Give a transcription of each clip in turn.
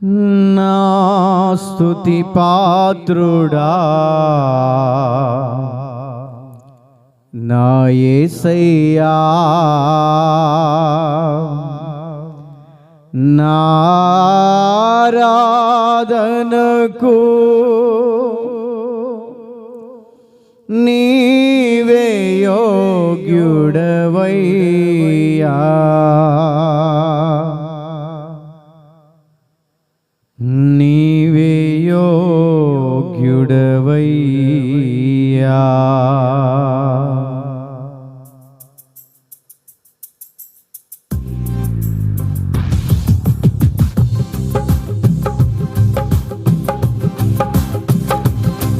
నా స్తుతి పాత్రుడా నా యేసయ్యా, నా ఆరాధనకు నీవే యోగ్యుడవయ్యా. నీవే యోగ్యుడవయ్యా.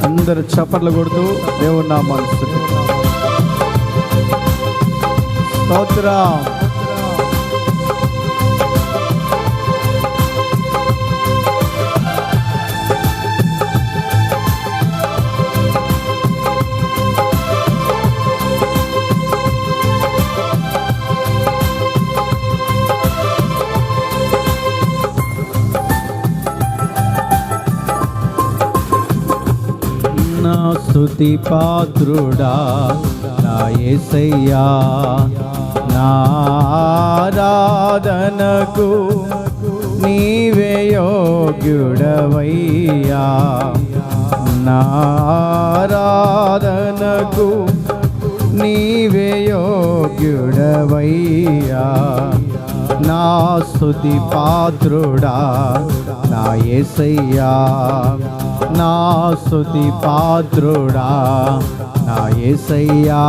అందరు చప్పట్లు కొడుతూ దేవుని నామాన్ని స్తుతిద్దాం. స్తోత్రం. నా స్తుతి పాత్రుడా నా యేసయ్యా, నా ఆరాధనకు నీవే యోగ్యుడవయ్యా. నా ఆరాధనకు నీవే యోగ్యుడవయ్యా. నా స్తుతి పాత్రుడా నా యేసయ్యా, నా స్తుతి పాత్రుడా నా యేసయ్యా.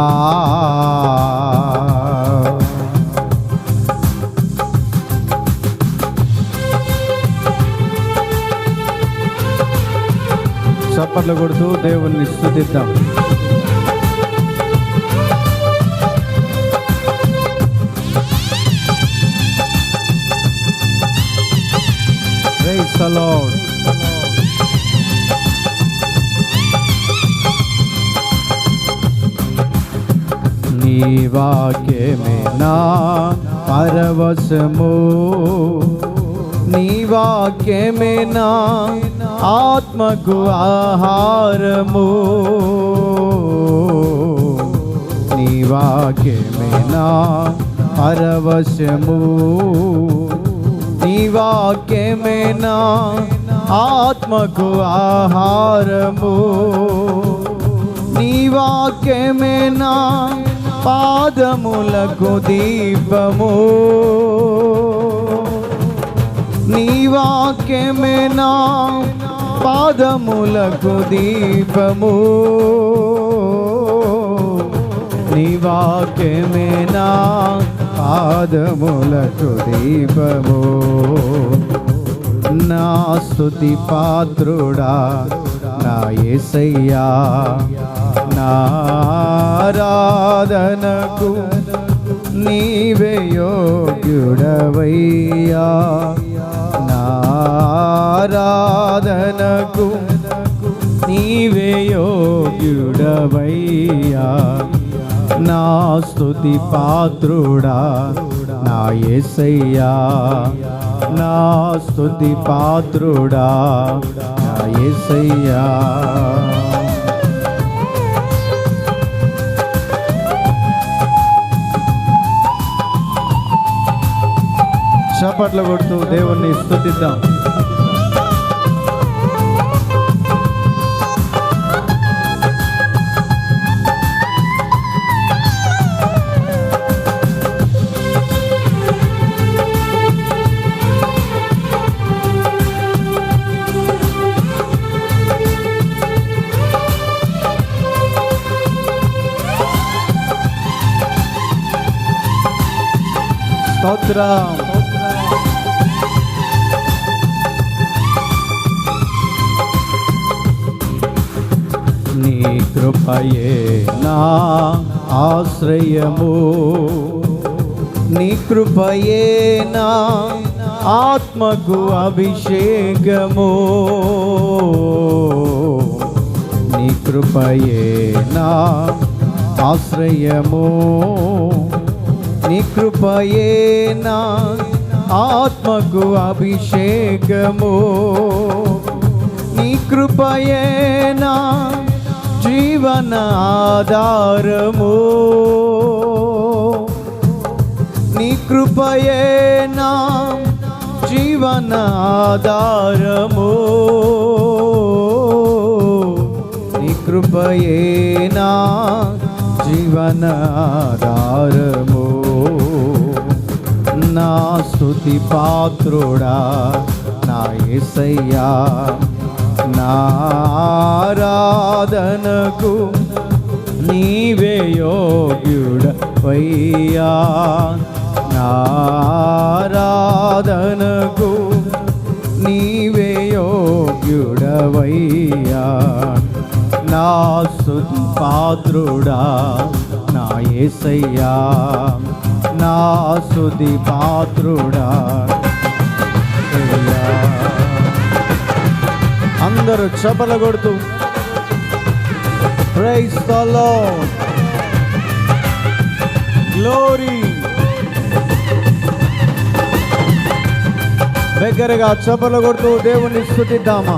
చప్పట్లు కొడుతూ దేవుణ్ణి స్తుతిద్దాం. Praise the Lord. నీ వాక్యమే నా పరవశము, నీ వాక్యమే నా ఆత్మకు ఆహారము. నీ వాక్యమే నా పరవశము, నీ వాక్యమే నా ఆత్మకు ఆహారము. నీ వాక్యమే నా పాదములకు దీపము, నీ వాక్యమే నా పాదములకు దీపము. నీ వాక్యమే నా పాదములకు దీపము. నా స్తుతి పాత్రుడా నా యేసయ్యా, నా ఆరాధనకు నీవే యోగ్యుడవయ్యా. నా ఆరాధనకు నీవే యోగ్యుడవయ్యా. నా స్తుతి పాత్రుడా నా యేసయ్యా, నా స్తుతి పాత్రుడా నా యేసయ్యా. చప్పట్లు కొడుతూ దేవుణ్ణి స్తుతిద్దాం. స్తోత్రం. నీ కృపయే నా ఆశ్రయము, నీ కృపయే నా ఆత్మకు అభిషేకము. నీ కృపయే నా ఆశ్రయము, నీ కృపయే నా ఆత్మకు అభిషేకము. నీ కృపయే నా జీవన ఆధారము. నీ కృపయే నా జీవన ఆధారము. నీ కృపయే నా జీవన ఆధారము. నా స్తుతి పాత్రుడా నా యేసయ్యా, నా ఆరాధనకు నీవే యోగ్యుడవయ్యా. నా ఆరాధనకు నీవే యోగ్యుడవయ్యా. నా స్తుతి పాత్రుడా నా యేసయ్యా, నా స్తుతి పాత్రుడా. అందరూ చప్పట్లు కొడుతూ ప్రైజ్ ది లార్డ్, గ్లోరీ. దగ్గరగా చప్పట్లు కొడుతూ దేవుని స్తుతిద్దామా?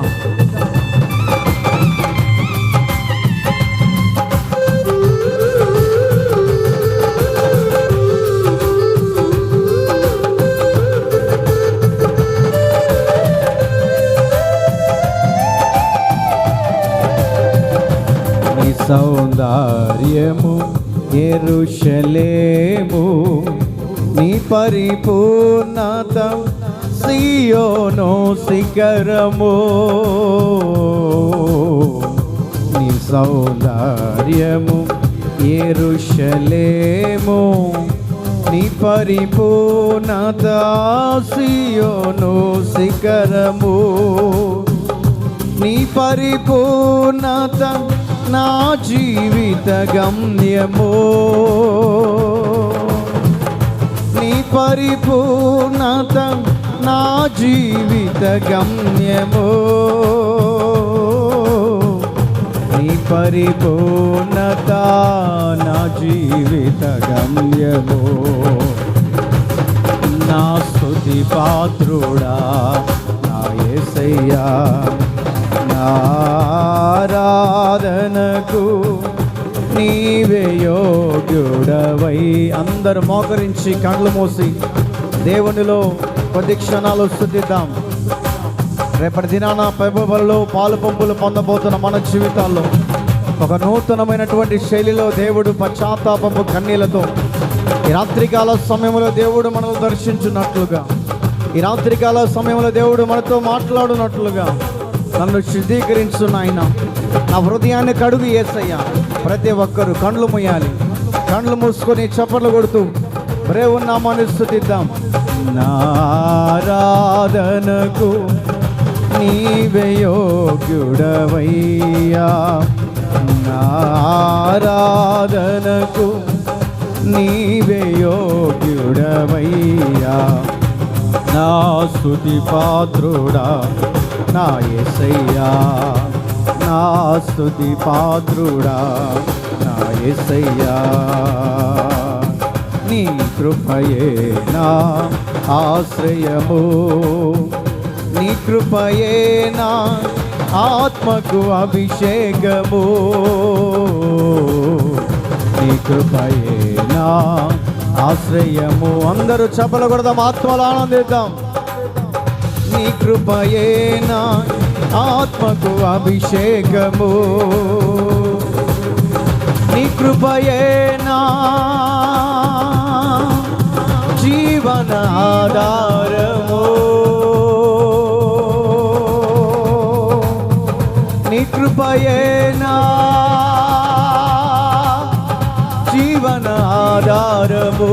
సౌందర్యము యెరూషలేము, నీ పరిపూర్ణత సియోను శిఖరము. నీ సౌందర్యము యెరూషలేము, నీ పరిపూర్ణత సియోను శిఖరము. నీ పరిపూర్ణత నా జీవిత గమ్యము. నీ పరిపూర్ణత నా జీవిత గమ్యము. నీ పరిపూర్ణత నా జీవిత గమ్యము. నా స్తుతి పాత్రుడా నా యేసయ్యా, ఆరాధనకు నీవే యోగ్యుడవై. అందరు మోకరించి కళ్ళు మూసి దేవునిలో కొద్ది క్షణాలు స్తుతిద్దాం. రేపటి దినాన పైబలలో పాలు పంపులు పొందబోతున్న మన జీవితాల్లో ఒక నూతనమైనటువంటి శైలిలో దేవుడు పశ్చాత్తాపపు కన్నీలతో ఈ రాత్రికాల సమయంలో దేవుడు మనల్ని దర్శించున్నట్లుగా, ఈ రాత్రికాల సమయంలో దేవుడు మనతో మాట్లాడునట్లుగా నన్ను శుద్ధీకరించు నాయన, నా హృదయాన్ని కడుగు యేసయ్యా. ప్రతి ఒక్కరు కండ్లు మూయాలి, కండ్లు మూసుకొని చప్పట్లు కొడుతూ దేవుని నామాన్ని స్తుతిద్దాం. నా ఆరాధనకు నీవే యోగ్యుడవయ్యా, నా ఆరాధనకు నీవే యోగ్యుడవయ్యా. నా స్తుతి పాత్రుడా నా యేసయ్యా, నా స్తుతి పాత్రుడా నా యేసయ్యా. నీ కృపయే నా ఆశ్రయము, నీ కృపయే నా ఆత్మకు అభిషేకము. నీ కృపయే నా ఆశ్రయము. అందరూ చప్పట్లు కొడదాం, ఆత్మలో ఆనందిద్దాం. నీ కృపయే నా ఆత్మకు అభిషేకము. నీ కృపయే నా జీవన ఆధారము. నీ కృపయే నా జీవన ఆధారము.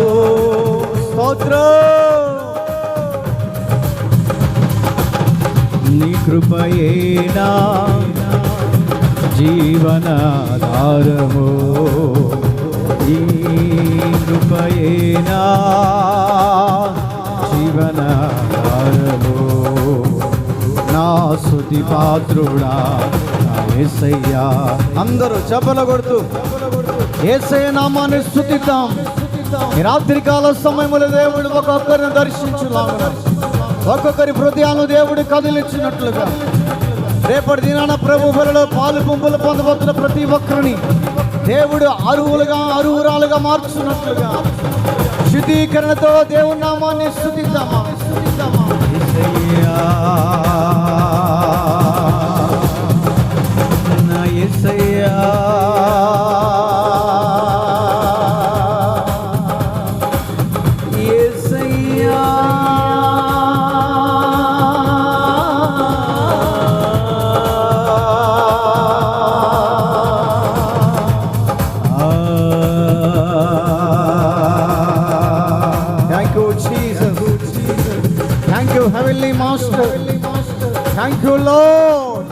స్తోత్రం. నీ కృపయే నా జీవనాధారము. ఈ కృపయే నా జీవనాధారము. నా స్తుతి పాత్రుడా నా యేసయ్యా. అందరూ చప్పట్లు కొడుతూ యేసయ్య నామాన్ని స్తుతిద్దాం. ఈ రాత్రికాల సమయములో దేవుడు ఒక్కొక్కరిని దర్శించులాగా, ఒక్కొక్కరి హృదయాలను దేవుడు కదిలించినట్లుగా, రేపటి దినాన ప్రభు బలిలో పాలు పంపులు పొందబోతున్న ప్రతి ఒక్కరిని దేవుడు అరువురాలుగా మార్చున్నట్లుగా శుద్ధీకరణతో దేవుని నామాన్ని స్తుతిద్దామా. యేసయ్యా నా యేసయ్యా, యేసయ్యా Heavenly Master, thank you Lord.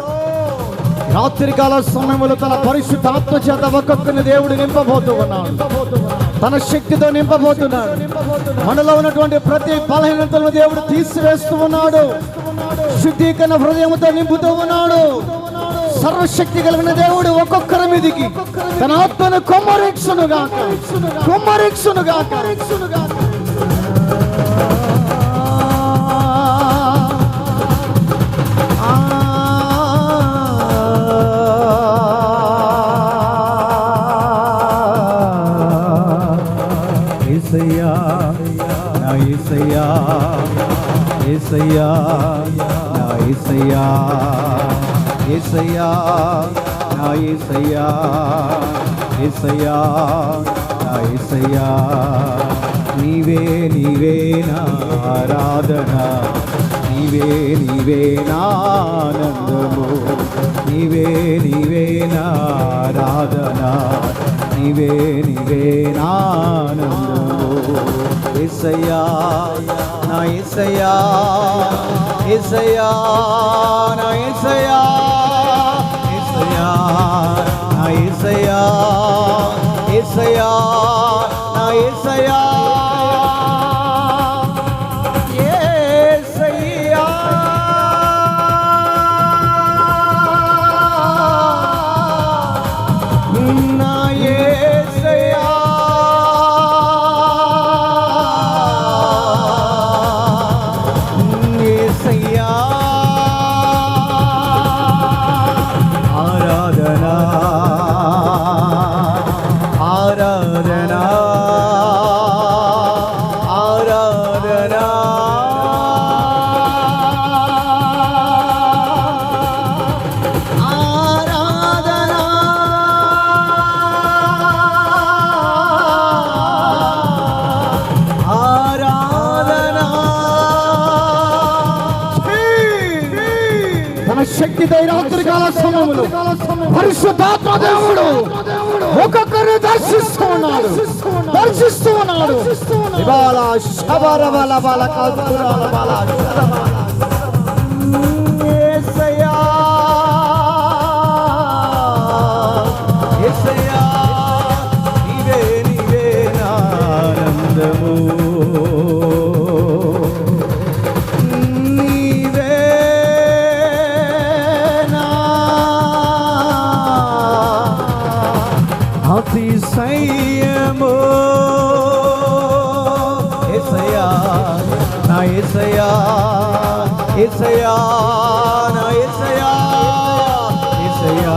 రాత్రికాల సమయంలో తన పరిశుద్ధాత్మ చేత ఒక్కొక్కరిని దేవుడు నింపబోతూ ఉన్నాడు, తన శక్తితో నింపబోతున్నాడు. మనలో ఉన్నటువంటి ప్రతి బలహీనతలను దేవుడు తీసివేస్తూ ఉన్నాడు, శుద్ధీకరణ హృదయంతో నింపుతూ ఉన్నాడు. సర్వశక్తి కలిగిన దేవుడు ఒక్కొక్కరి మీదికి తన ఆత్మను కుమ్మరించునుగాక. యేసయ్యా నా యేసయ్యా, యేసయ్యా నా యేసయ్యా, యేసయ్యా నా యేసయ్యా, యేసయ్యా నా యేసయ్యా. నీవే నా ఆరాధన, నీవే నా ఆనందము, నీవే నా ఆరాధన, నీవే నా ఆనందము. యేసయ్యా నా యేసయ్యా, యేసయ్యా నా యేసయ్యా, యేసయ్యా నా యేసయ్యా, యేసయ్యా నా యేసయ్యా, యేసయ్యా నా యేసయ్యా, యేసయ్యా ఆరాధన ఆరాధన ఆరాధన ఆరాధన ఆరాధన. తన శక్తితో రాత్రికాల సమయంలో పరిశుద్ధాత్మ దేవుడు ఒక్కొక్కరిని దర్శిస్తూ ఉన్నాడు. ఇవాళ శబరబల బల కల్పురాల బల యేసయ్యా, యేసయ్యా నీవే నా ఆనందము, నీవే నా అతిశయము. యేసయ్యా నా యేసయ్యా, యేసయ్యా నా యేసయ్యా, యేసయ్యా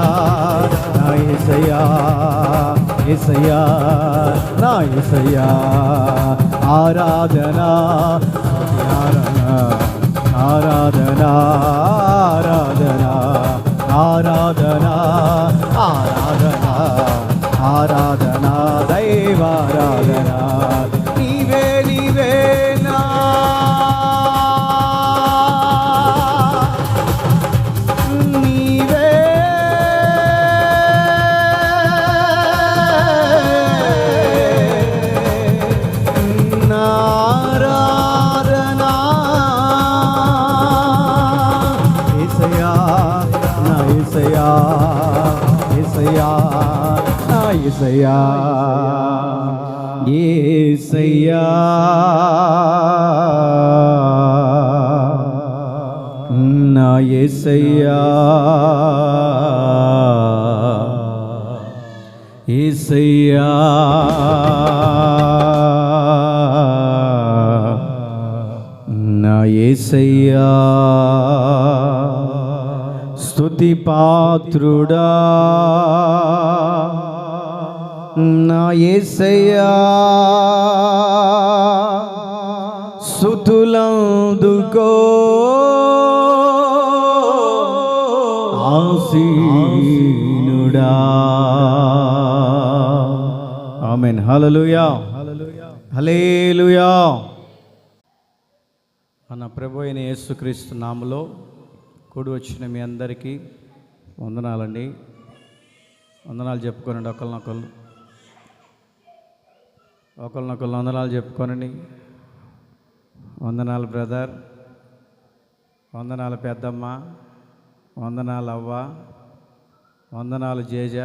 నా యేసయ్యా, యేసయ్యా నా యేసయ్యా. ఆరాధన ఆరాధన ఆరాధన ఆరాధన ఆరాధన ఆరాధన దైవారాధన. నీవే నా నీవే నారాధన. యేసయ్యా నా యేసయ్యా, యేసయ్యా నా యేసయ్యా, యేసయ్యా నా యేసయ్యా, యేసయ్యా యేసయ్యా స్తుతి పాత్రుడా, నా యేసయ్యా స్తుతులందుకో ఆసీనుడా. ఆమేన్. హల్లెలూయా, హల్లెలూయా. మన ప్రభు అయిన యేసుక్రీస్తు నామములో కూడి వచ్చిన మీ అందరికీ వందనాలండి. వందనాలు చెప్పుకోనండి. ఒకరినొకరు వందనాలు చెప్పుకోనండి. వందనాలు బ్రదర్, వందనాలు పెద్దమ్మ, వందనాలు అవ్వ, వందనాలు జేజ.